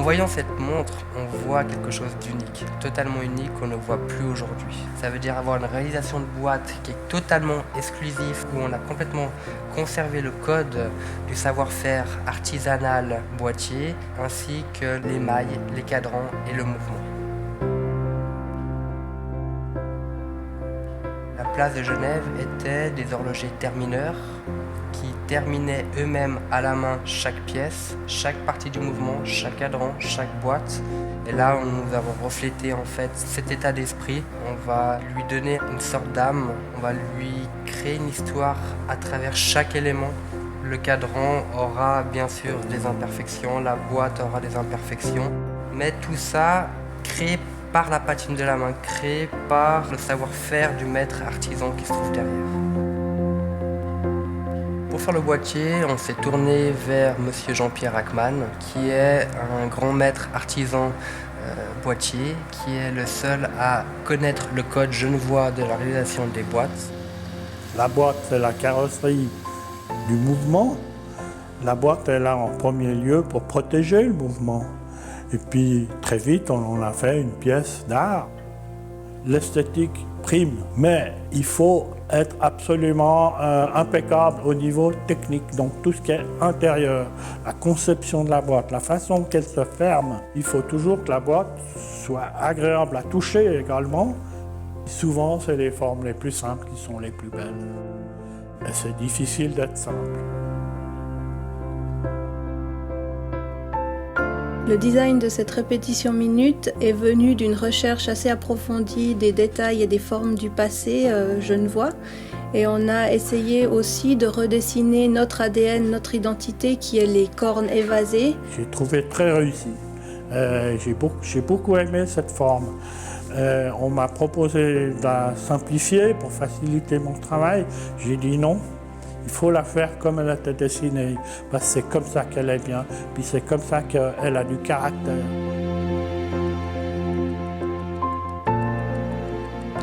voyant cette montre, on voit quelque chose d'unique, totalement unique qu'on ne voit plus aujourd'hui. Ça veut dire avoir une réalisation de boîte qui est totalement exclusive, où on a complètement conservé le code du savoir-faire artisanal boîtier, ainsi que les mailles, les cadrans et le mouvement. La place de Genève était des horlogers termineurs qui terminaient eux-mêmes à la main chaque pièce, chaque partie du mouvement, chaque cadran, chaque boîte. Et là, nous avons reflété en fait cet état d'esprit. On va lui donner une sorte d'âme, on va lui créer une histoire à travers chaque élément. Le cadran aura bien sûr des imperfections, la boîte aura des imperfections, mais tout ça créé par la patine de la main, créé par le savoir-faire du maître artisan qui se trouve derrière. Pour faire le boîtier, on s'est tourné vers monsieur Jean-Pierre Ackman, qui est un grand maître artisan boîtier, qui est le seul à connaître le code genevois de la réalisation des boîtes. La boîte, c'est la carrosserie du mouvement. La boîte est là en premier lieu pour protéger le mouvement. Et puis, très vite, on en a fait une pièce d'art. L'esthétique prime, mais il faut être absolument impeccable au niveau technique. Donc tout ce qui est intérieur, la conception de la boîte, la façon qu'elle se ferme. Il faut toujours que la boîte soit agréable à toucher également. Souvent, c'est les formes les plus simples qui sont les plus belles. Et c'est difficile d'être simple. Le design de cette répétition minute est venu d'une recherche assez approfondie des détails et des formes du passé genevois. Et on a essayé aussi de redessiner notre ADN, notre identité, qui est les cornes évasées. J'ai trouvé très réussi. J'ai beaucoup aimé cette forme. On m'a proposé de la simplifier pour faciliter mon travail. J'ai dit non. Il faut la faire comme elle a été dessinée, parce que c'est comme ça qu'elle est bien, puis c'est comme ça qu'elle a du caractère.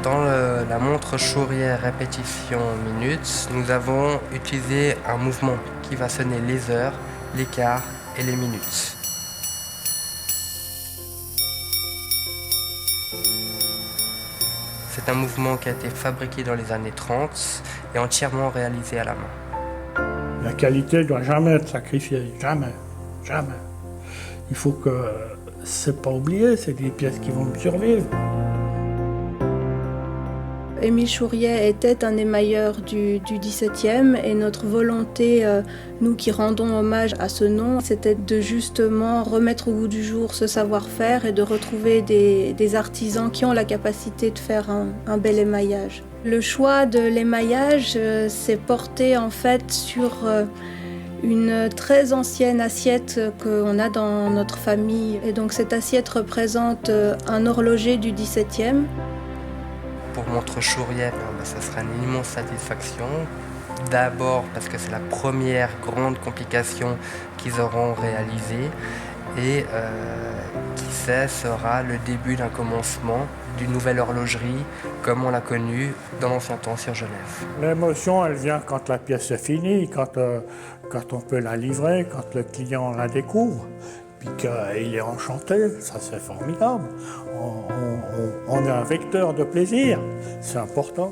Dans la montre Chaurier répétition minute, nous avons utilisé un mouvement qui va sonner les heures, les quarts et les minutes. C'est un mouvement qui a été fabriqué dans les années 30 et entièrement réalisé à la main. La qualité ne doit jamais être sacrifiée, jamais, jamais. Il faut que, c'est pas oublié, c'est des pièces qui vont me survivre. Émile Chouriet était un émailleur du XVIIe et notre volonté, nous qui rendons hommage à ce nom, c'était de justement remettre au goût du jour ce savoir-faire et de retrouver des artisans qui ont la capacité de faire un bel émaillage. Le choix de l'émaillage s'est porté en fait sur une très ancienne assiette qu'on a dans notre famille. Et donc cette assiette représente un horloger du XVIIe. Pour montre Chaurier, ça sera une immense satisfaction. D'abord parce que c'est la première grande complication qu'ils auront réalisée et qui sait sera le début d'un commencement d'une nouvelle horlogerie comme on l'a connue dans l'ancien temps sur Genève. L'émotion, elle vient quand la pièce est finie, quand on peut la livrer, quand le client la découvre. Puis qu'il est enchanté, ça c'est formidable. On est un vecteur de plaisir, c'est important.